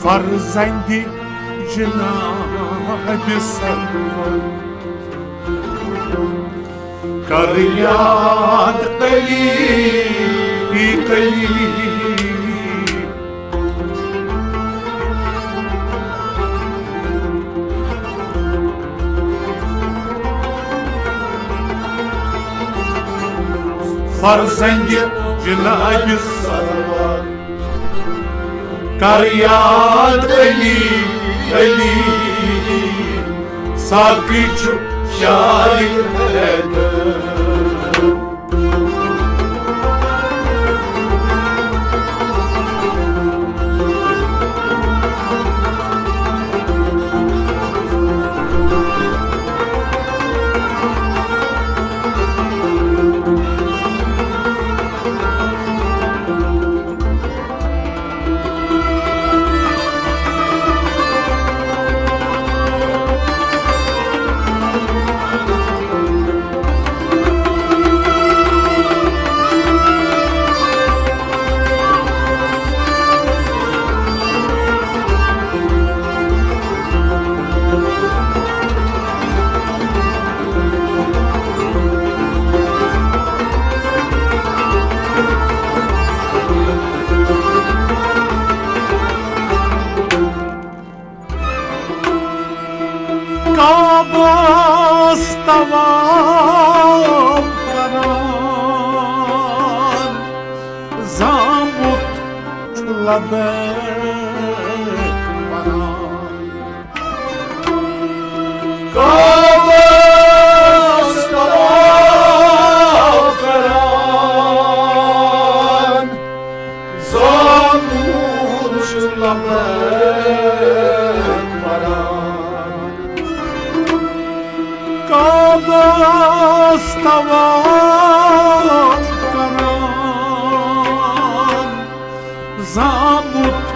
فرزندی جناب سرور کریاد قلی قلی فرزندی جناب سرور کریاد قلی قلی ساقی چو شایر ہے Tavaf karan zamut çulabek baran Kavas tavaf karan zamut çulabek baran Kavas tavaf karan zamut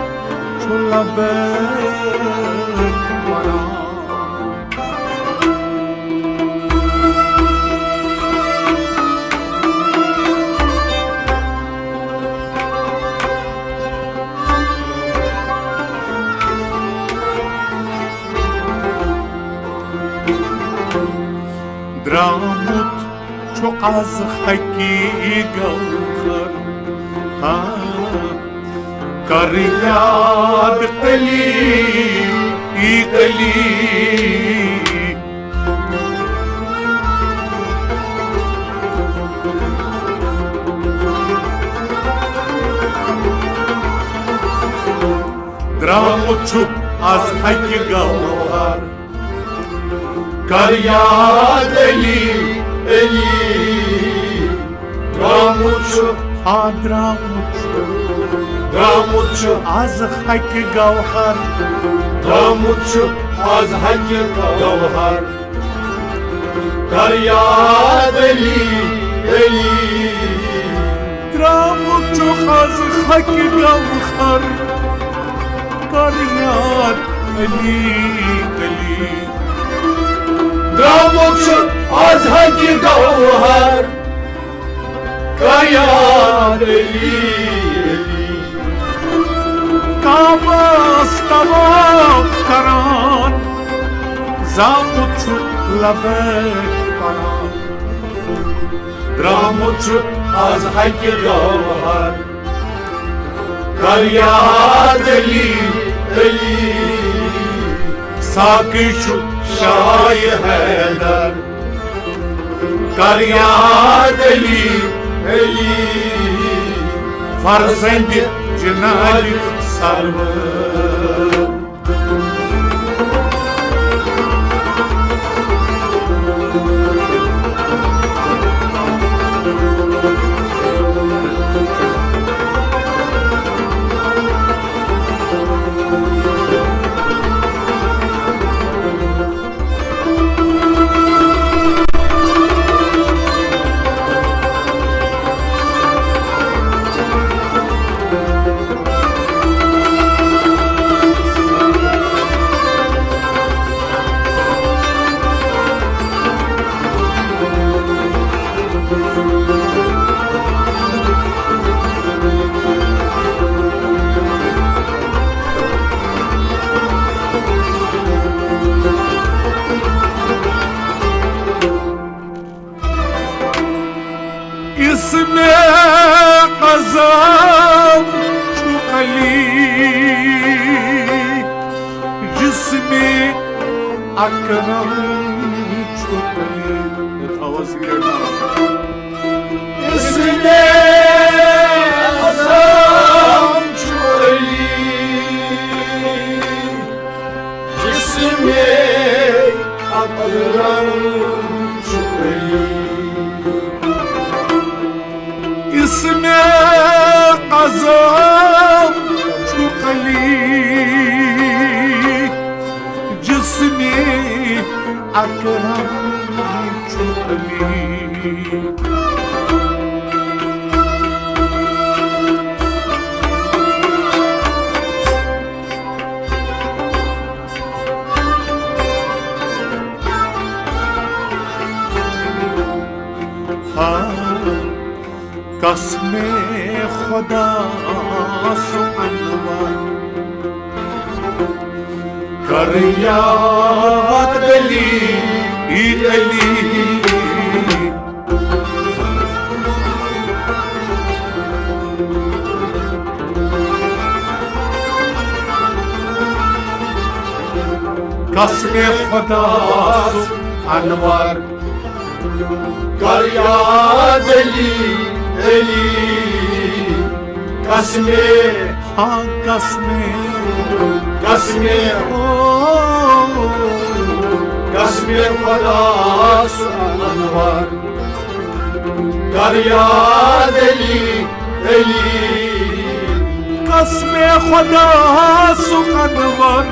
çulabek baran درامت چو از حکی گوهر کریاد قلی قلی درامت چو از حکی گوهر کریاد علی علی دراموچو دراموچو از حق گوهر دراموچو از حق گوهر کریاد علی علی دراموچو از حق گوهر کریاد علی علی دراموچو از حق گوهر کریاد علی علی کعبه تواف کران زامت لبک بران دراموچو از حق گوهر کریاد علی علی ساقی شو شای حیدر کریاد علی علی فرزند جناب سرور اکرم چوبلی آواز گرنا اسم اعظم چوبلی جسم اکرم چوبلی اسم اعظم چوبلی جسمی اکرم چوبلی قسم خدا سبحانه کر یاد علی علی قسم خدا انوار کر یاد علی علی قسم قسم قسم قسم خدا انوار کر یاد علی علی قسم خدا انوار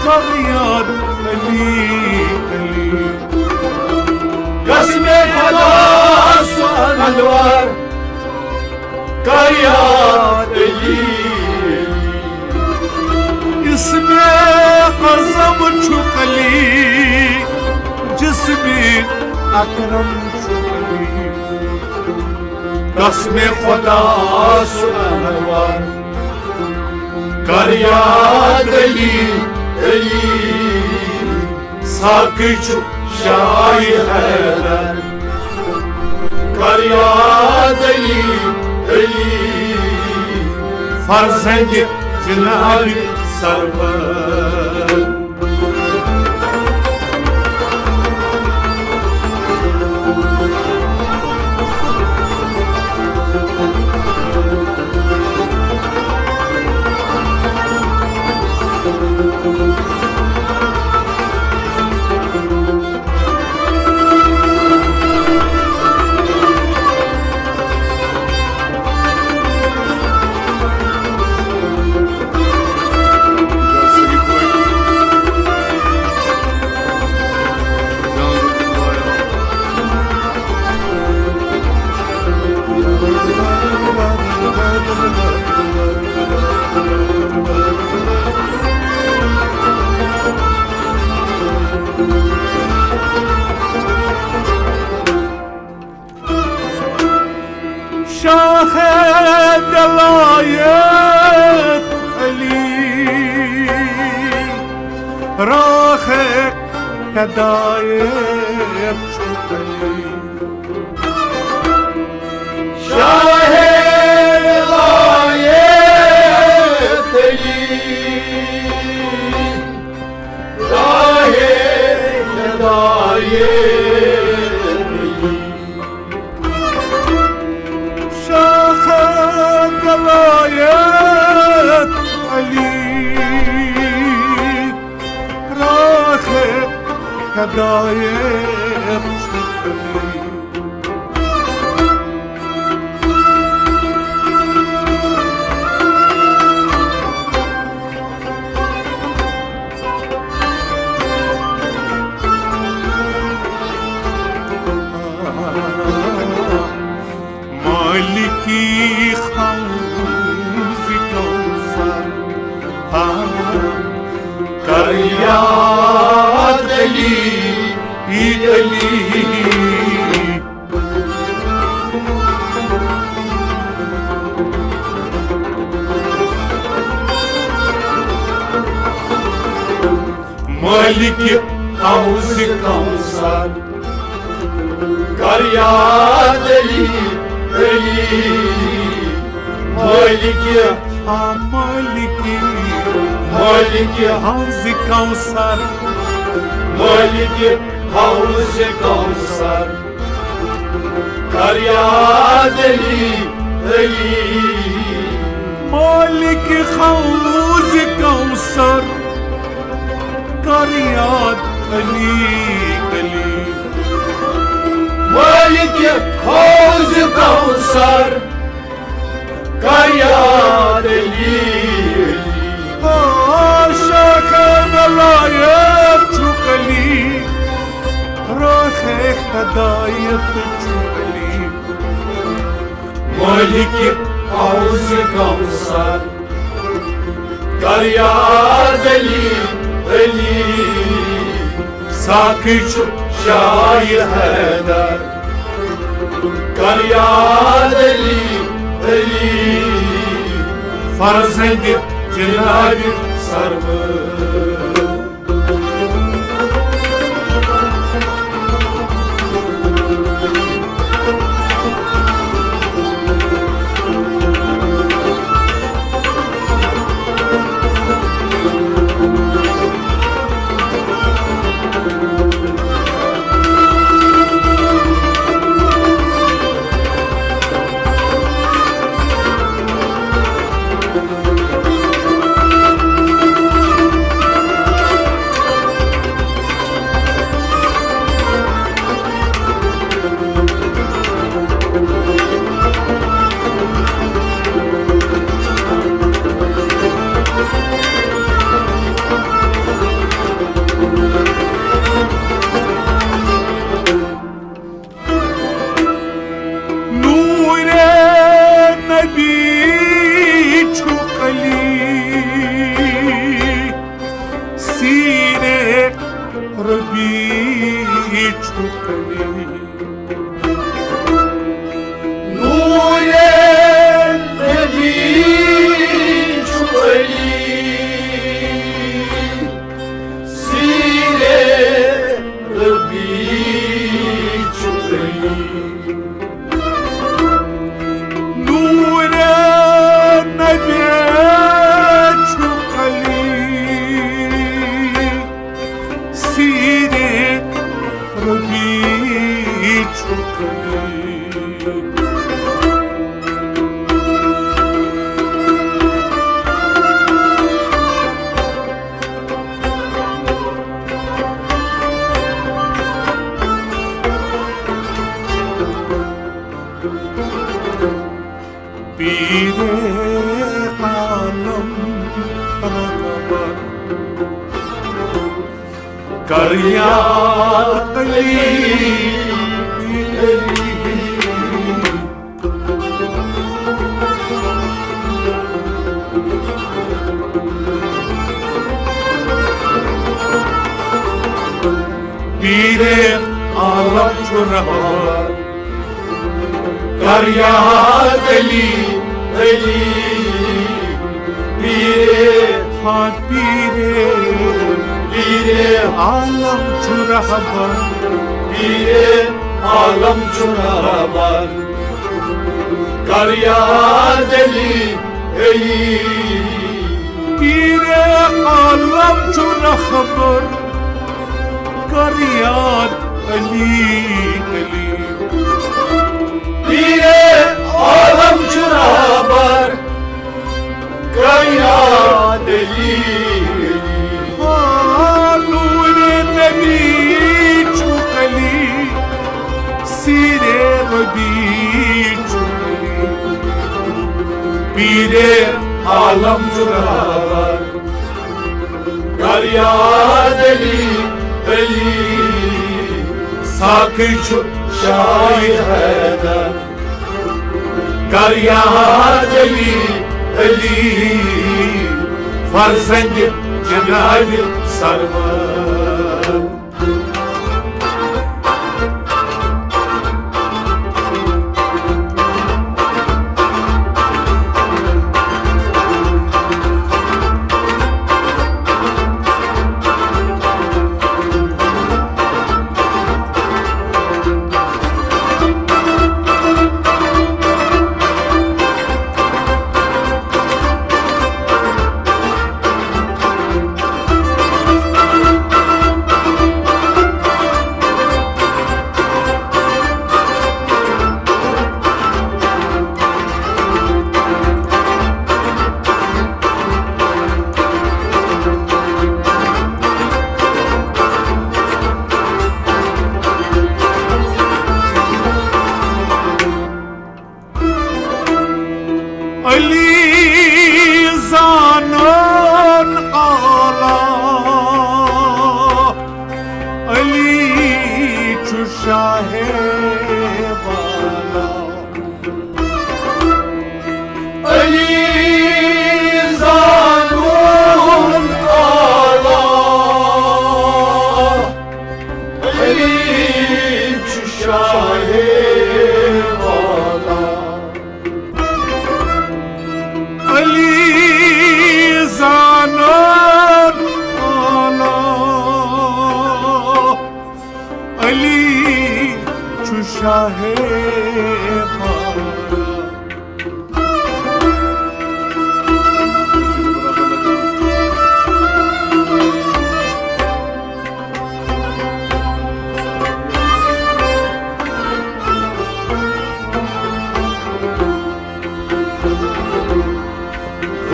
کر یاد علی علی قسم خدا انوار کر یاد علی اسم اعظم چوبلی جسم اکرم چوبلی قسم خدا انوار کر یاد علی علی ساقی چو شاهی حیدر کر یاد علی علی فرزند جناب سرور شاخ دلایت علی راخ هدایت چوبلی شاه دلایت علی راه هدایت دلایت علی راخ هدایت چوبلی مالکی خوف کوثر کر یاد علی علی مالک حوض کوثر کر یاد علی علی مالک مالک Maliki Havz Kevser, Maliki Havz Kevser, kar yağar deli deli. Malik Havz Kevser, kar yağar Ali Ali. Maliki Havz Kevser, kar yağar deli deli. عاشق ملايب شوقلي راخي هدايب شوقلي Maliki Havz Kevser, kar yağar deli deli. ساكي Şair heder, kar yağar deli deli. فرزند Cenab-ı sarmış. نور نبي شوقلي سيرة ربي شوقلي Nur Nebi Çuali, Sire Rabbi Çuali. نور نبي شوقلي سيرة ربي شوقلي پیر عالم رغبت کر یاد علی پیر عالم رغبت Kar yağar deli deli. Bire हाँ पीरे bire आलम चुराबर bire alem çunabar. Kar yağar deli deli. पीरे आलम चुराबर करियाद अली Ali Bire alem çunabar. Kar yağar deli deli. نور النبي شوقلي سيرة ربي Bire alem çunabar. Kar yağar deli deli. साखी Şair heder, kar yağar deli deli. فرزند Cenab-ı sarmaz.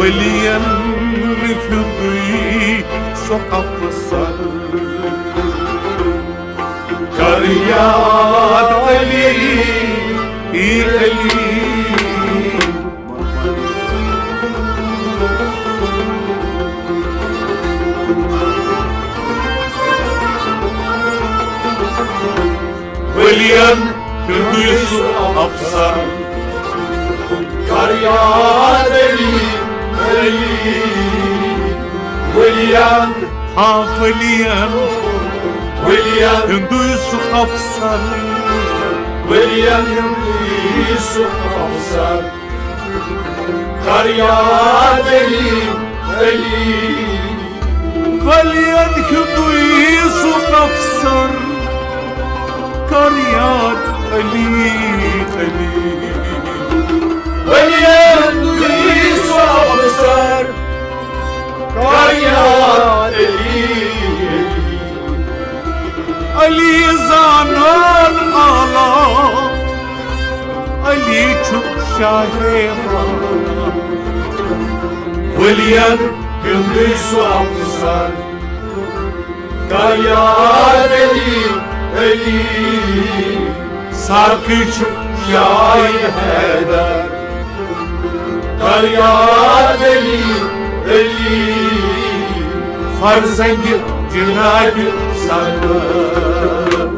وليا يضيء صحف الصر كريات علي إلي وليا يضيء أبصر كريات علي وليا حافليا وليا يندوس أبصر وليا يضيء أبصر كريات علي وليا يندوس أبصر كريات علي وليا يضيء أبصر كريات علي زانان آلا علي çok şahera وليا يضيء أبصر كريات علي sarkı çok şair heder Karyat eli farzengi cenab-ı sarı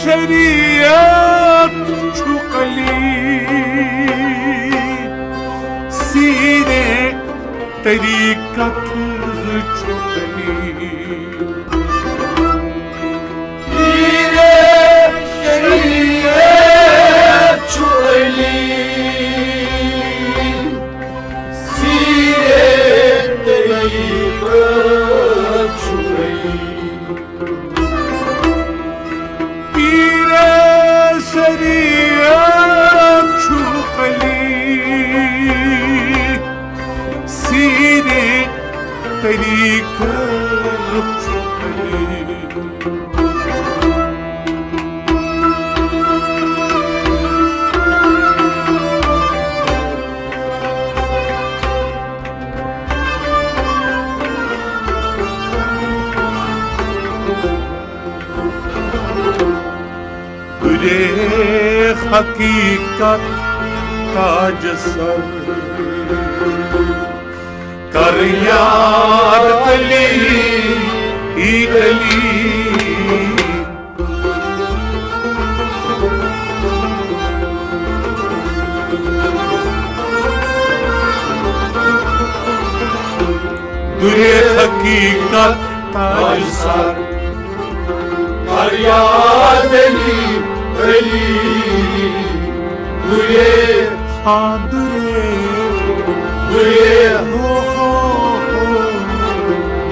şeriyat çukali sine tarikat çukali Bire şeriyet çueli Siret tarikat çueli şeriyat çukali sine tarikat çukali Güle hakikat tac sar Karyat Ali Ali Güle hakikat tac Tac sar sar Karyat eli Duye Hadre Duye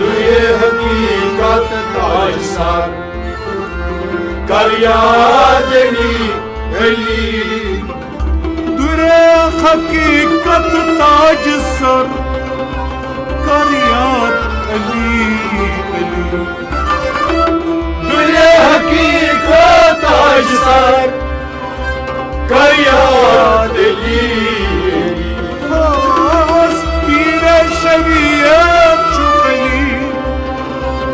Duye hakikat tac sar Karyat eli Düre hakikat tac sar Karyat Ali Ali Duye hakikat tac sar Karyat eli Hasbine şeriyat çukali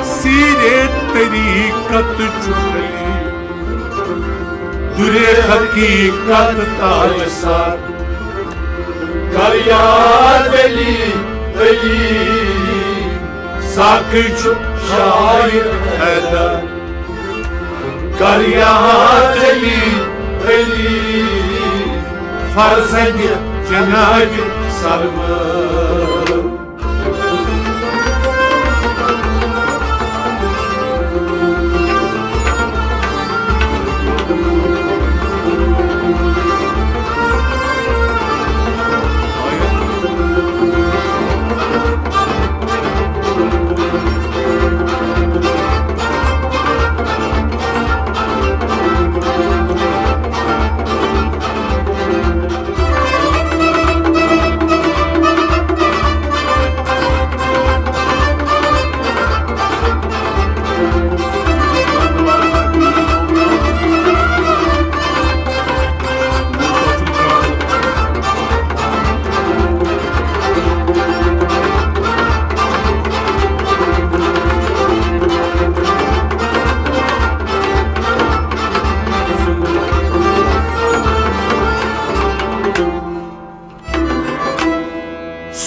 Siret tarikat çukali Düre hakikat tac tac sar Karyat eli sakı çok şair eder Karyat eli, eli, farzendi Cenab-ı sarmı.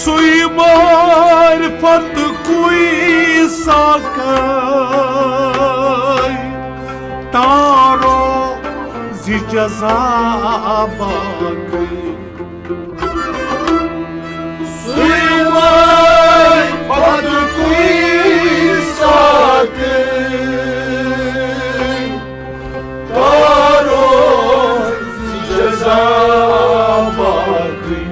Sui marifat cui sakai taro zijazabakai. Sui marifat cui sakai taro zijazabakai.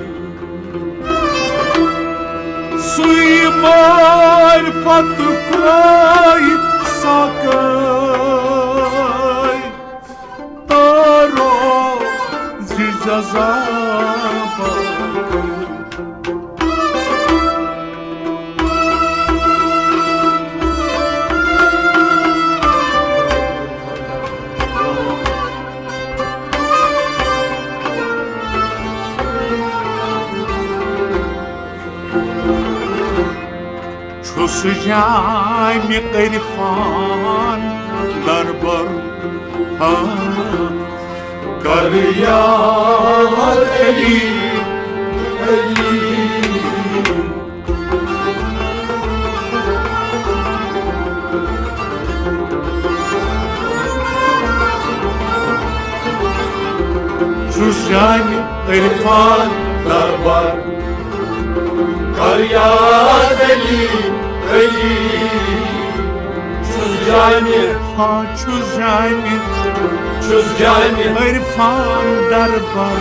Sui marifat cui sakai taro zijazabakai. Çöseceğim irfan darbar ha Karyat eli, eli, çöseceğim irfan darbar Karyat eli, eli, çöseceğim ha çöseceğim irfan darbar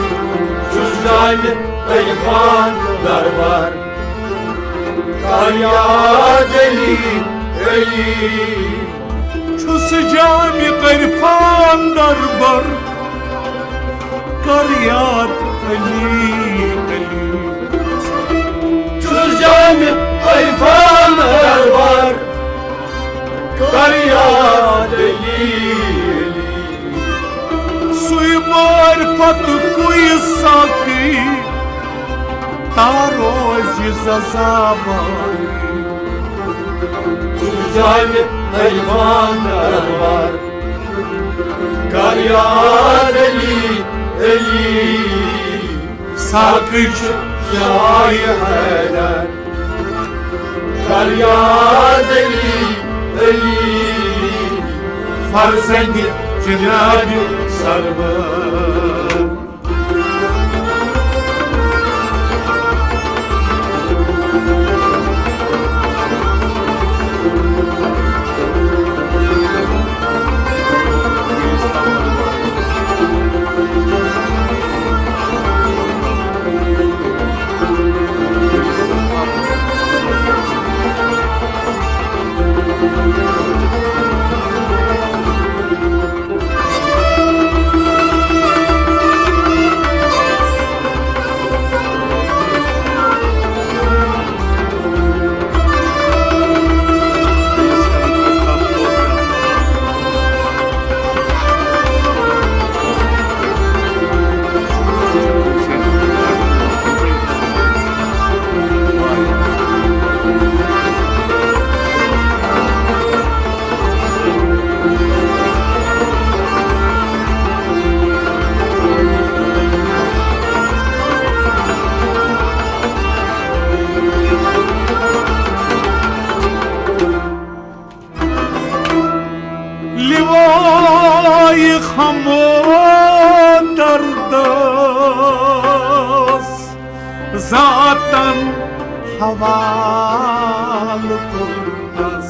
çöseceğim irfan darbar Karyat eli, eli, çöseceğim irfan darbar Karyat eli, eli, çöseceğim irfan darbar Karyat eli, eli. Sui marifat cui sakai taro zijazabakai. Çöseceğim irfan darbar Karyat eli, eli, sakıç şair eder Karyat eli, eli, farzendi Cenab-ı sarmı. hamon dardast zaten havalı kurnaz.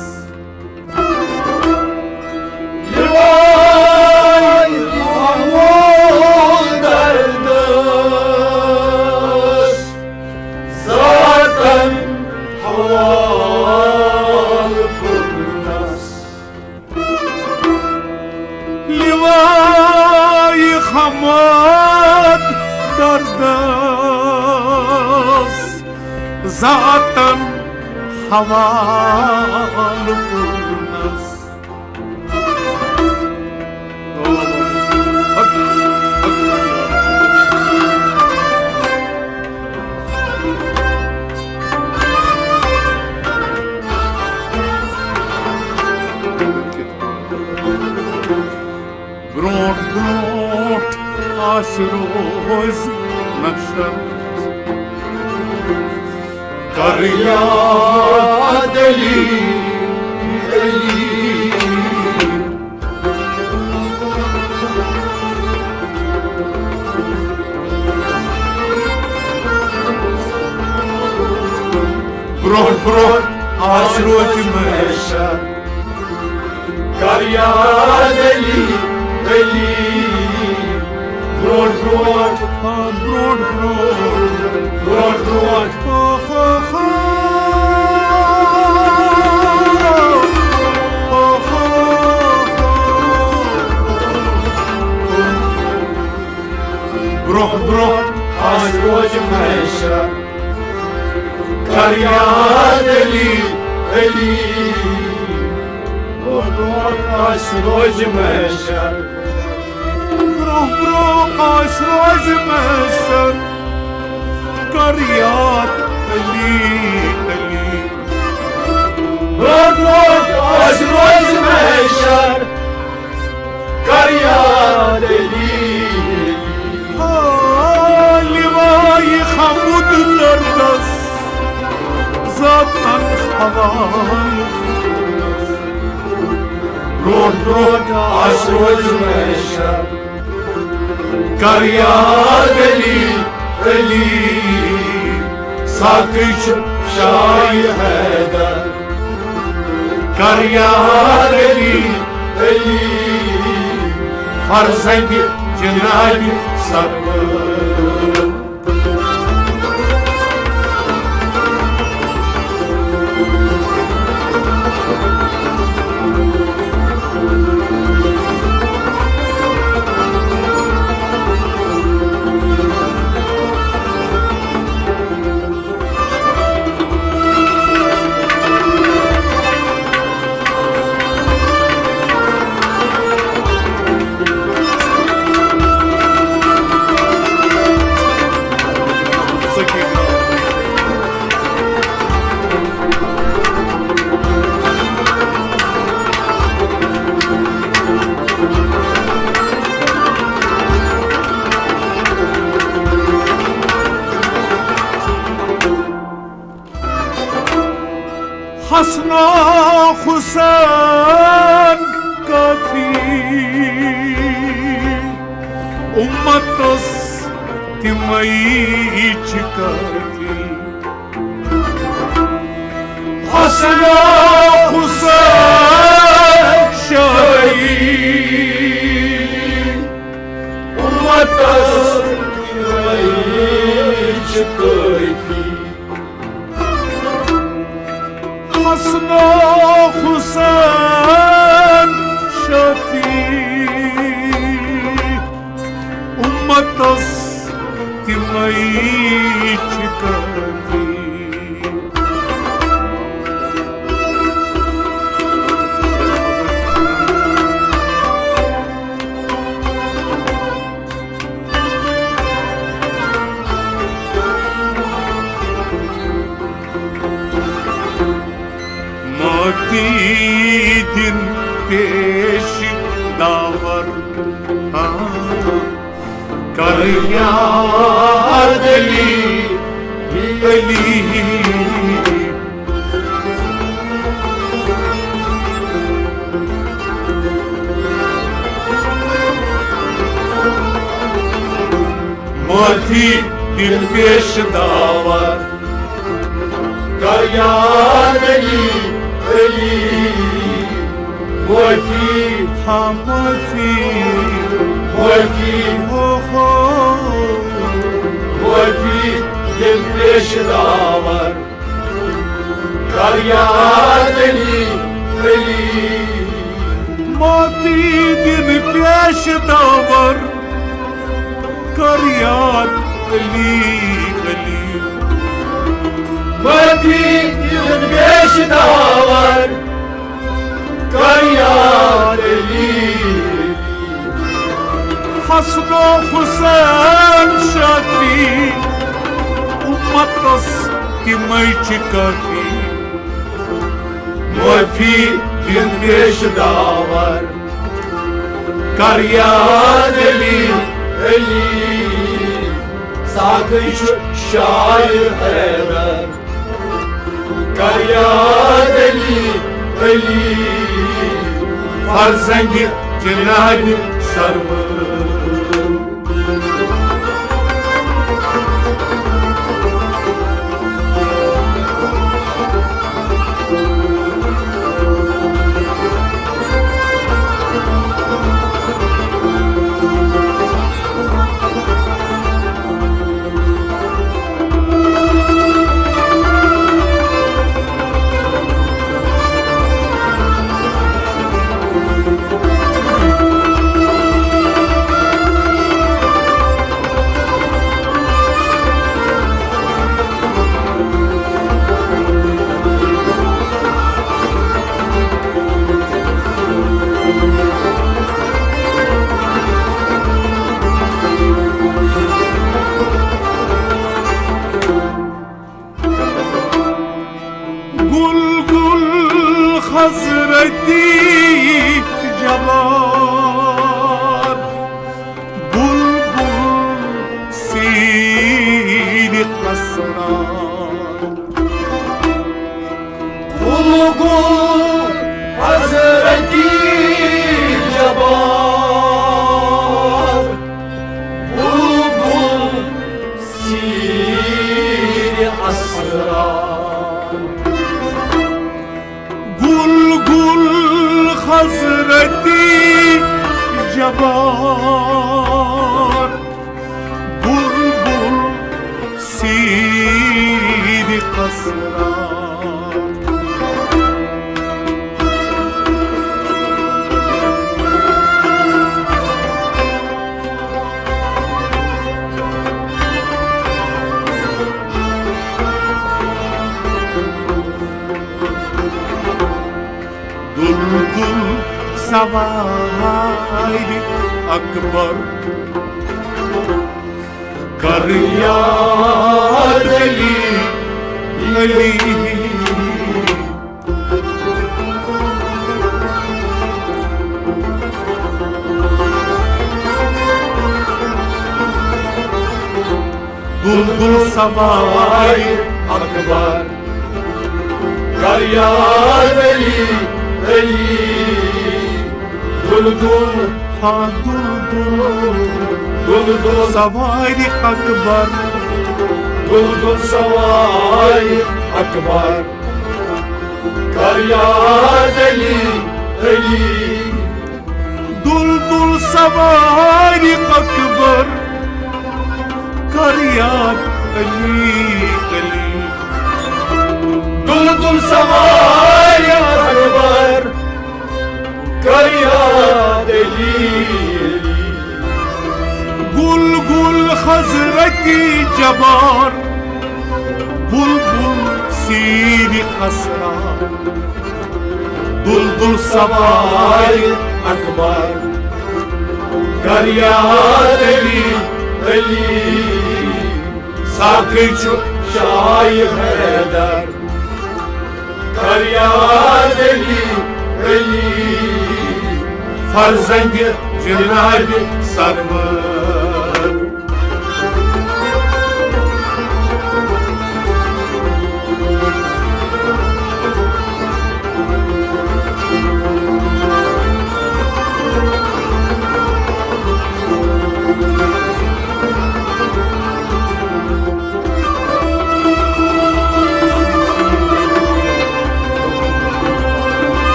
Vay hamon derdest zaten havalı kurnaz. Livay hamad dardast zaten havalı kurnaz. Brot, brot, asroz nashat Karya deli deli Brot, brot, asroz meşat meşer Karya deli deli Brot brot brot, brot, brot brot Brot, brot, Asroz meşer Karya deli deli Brot brot asroz meşer brot, brot, asroz meşat Karyat eli, eli Brot brot asroz meşer Karya deli Livay hamud dardast zaten havalı Brot brot asroz meşer Karya deli deli Sakıç şair heder Karya deli deli farzendi cenab-ı sarvı Hasna Husen kafi ummatas timai çıkarfi Hasna Husen şahit ummatas çıkayfi Hasna Husen şafi ummatas timai çıkarfi Madidin peş davar Karya deli deli Muafi bir peş davar Karyan eli, eli Muafi, Ha muafi muafi, Oho muafi Gelmiş davar Karyan eli, eli Muafi bir peş davar Karyat Ali Ali Muafi gelmiş davar Karyan eli Hasno Hüseyin Şafi Ummatas ki mayçı kafi Muafi gelmiş davar Karyan eli, eli Sakıç şair hemen Karyan eli, eli Farzengi cenab-ı sarmı Hazreti Cemal Bulbul seni kasra Bulgur Hazreti Cemal Bulgur siri asrar Gul gul Hazreti Cemal Bulbul seni kasra Dul Savayri Akbar Karyat Ali Ali Dul Savayri Akbar Karyan eli, eli Duldul, Ha dul duldul Savayri Akbar Duldul savay akbar Karyan eli, eli Dul Savayri Akbar Karyat Ali Ali Duldul savay akbar Karyan eli, eli Gul gul Hazreti Cebar Bulbul seni kasra Dul Savay akbar Karyan eli, eli Sakıç şair eder Karyan eli, eli Farzengi cenab-ı sarmı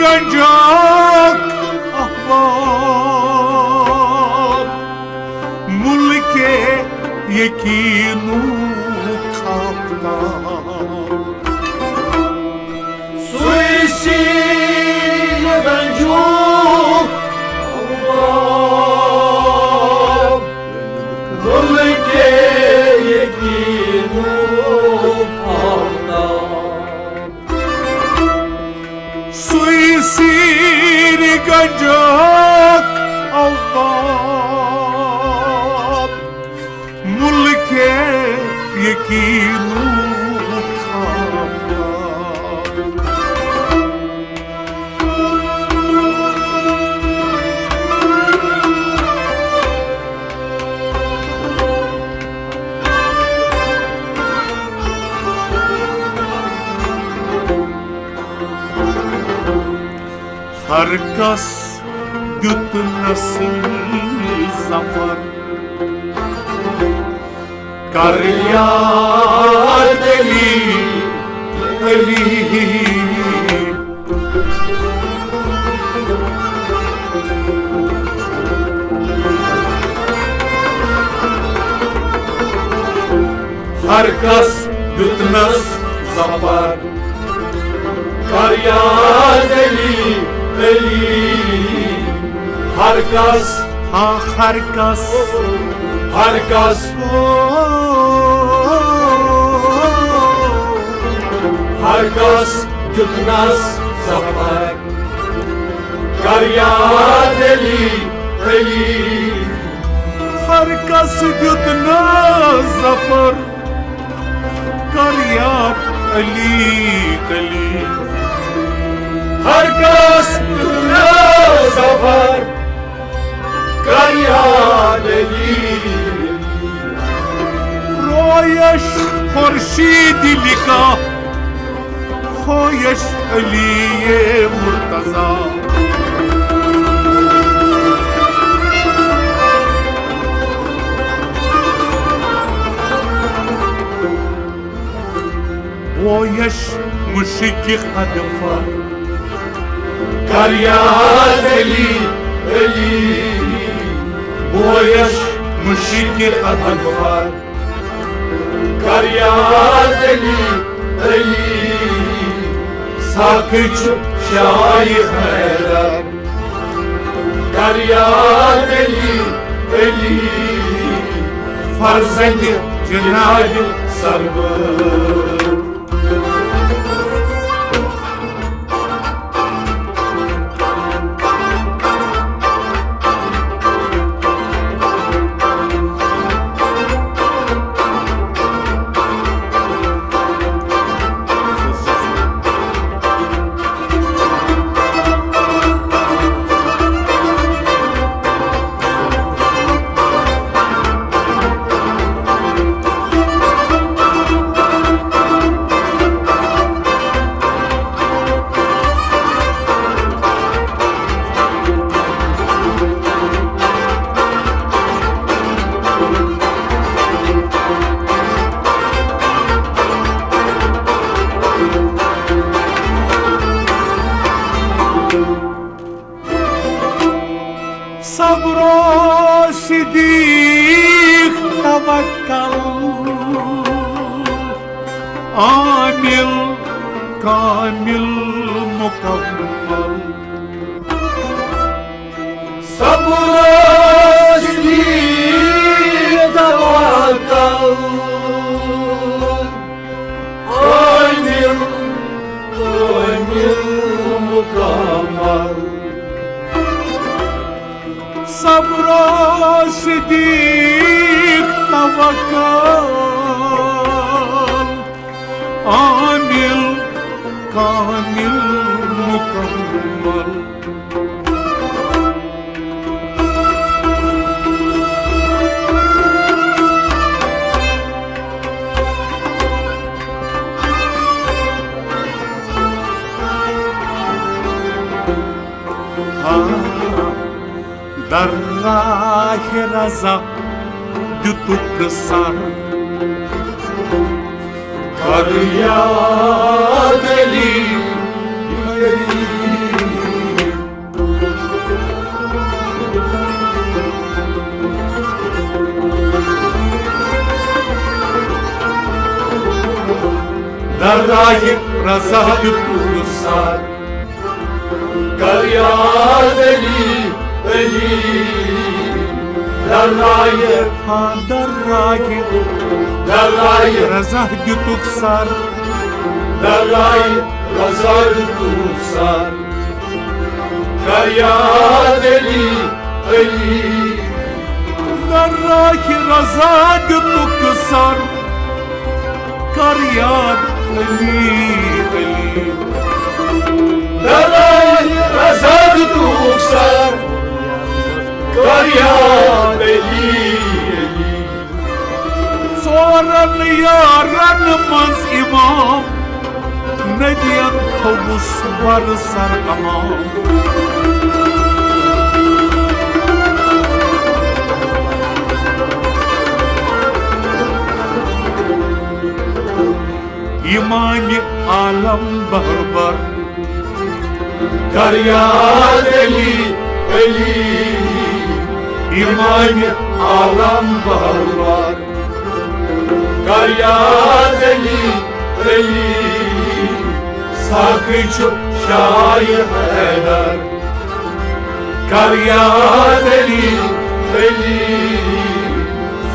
गंजक अहबाब मुल्के यकीनू खाफता Suisi Ganjuk Allah Mulke yekinu Allah Suicid गंजक अहबाब मुल्के यकीनू खाफता हर कस युत नसीब सफर कर याद अली अली हर कस युत नस सफर कर याद अली अली हर कस हाँ हर कस हर कस जुतनस सफर कर याद अली अली हर कस जुतनस सफर कर याद अली अली हर कस जुतना सफर कर याद अली रोयश खुर्शीद लिखा खोयश अली ये मुर्तजा ويش مشيك خدفة कर याद अली अली ويش مشيك خدفة कर याद अली अली साकिच शाइख हैदर कर याद अली अली फर्जंद जनाब सरवर صبر صديق توكل عامل كامل مكمل صبر صديق توكل عامل كامل مكمل صبر صديق توكل عامل كامل مكمل در راه رضا دو قصر कर याद अली Дарає разаду тугусар. Karyat eli, eli Darrayı, Дарає darrayı, разаду тугусар. darrayı Razar tutsar Karyat eli, eli Дарає разаду тугусар. Карьяд eli. Darrayı Razar tutsar Karyat eli, eli Soran yaranmaz imam. Ne diyen tavus var sar amam. İmani alam barbar. Karyat eli, eli İmani alam barbar Karyat eli, eli Sakıcı şair eder Karyat eli, eli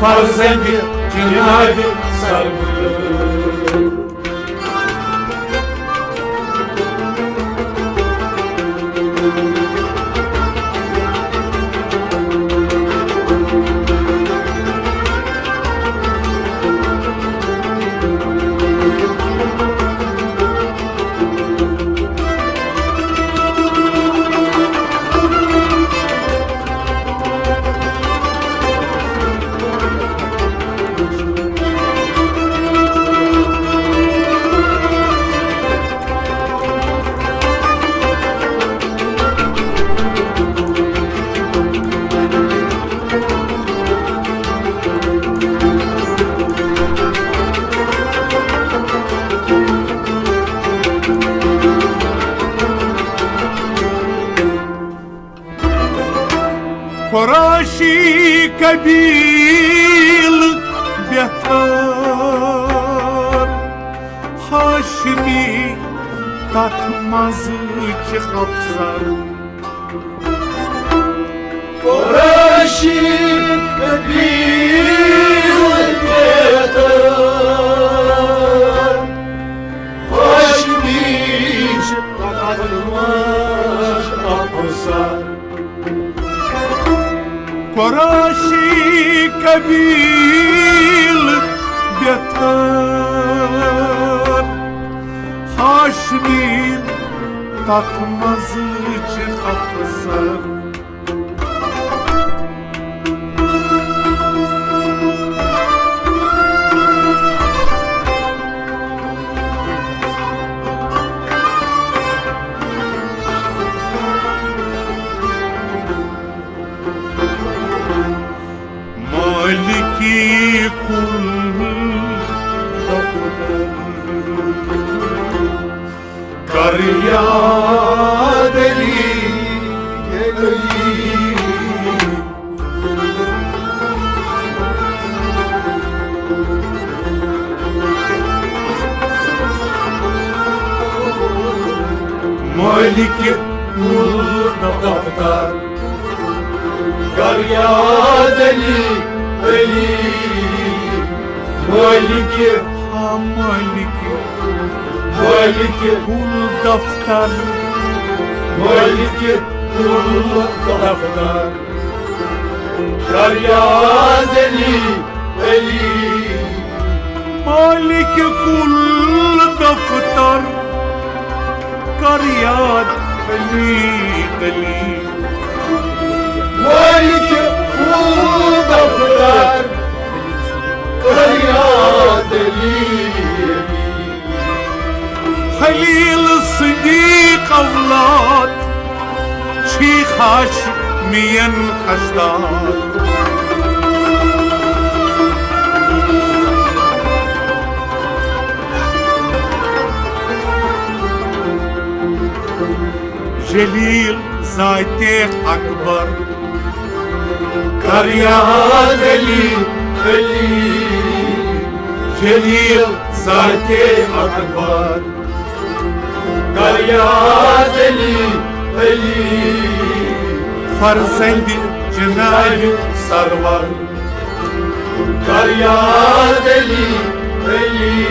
Farzendi cinayet sargı Kur'aşı kabil behtar. Haşmi tatmazı çıkapsar. Koraşim bir yeter Haşmiş takılmaz kapısar Kur'aşı kabil behtar. Haşmi tatmazı çıkapsar. Maliki kul Karyat eli, eli Maliki kul daftar Karyat eli, eli Maliki, Maliki Maliki kul daftar. Maliki kul daftar Karyat eli, eli Maliki kul daftar. Karyat eli eli. Maliki kul daftar Karyat eli, Halil Sıddık avlat. Şeyh Haşmiyen Haşdar. Celil Zat-ı Akbar. Karyat eli, eli Celil sanki akbar. Karyaz eli, eli, Farzendi cenayı sarvar. karyaz eli, eli,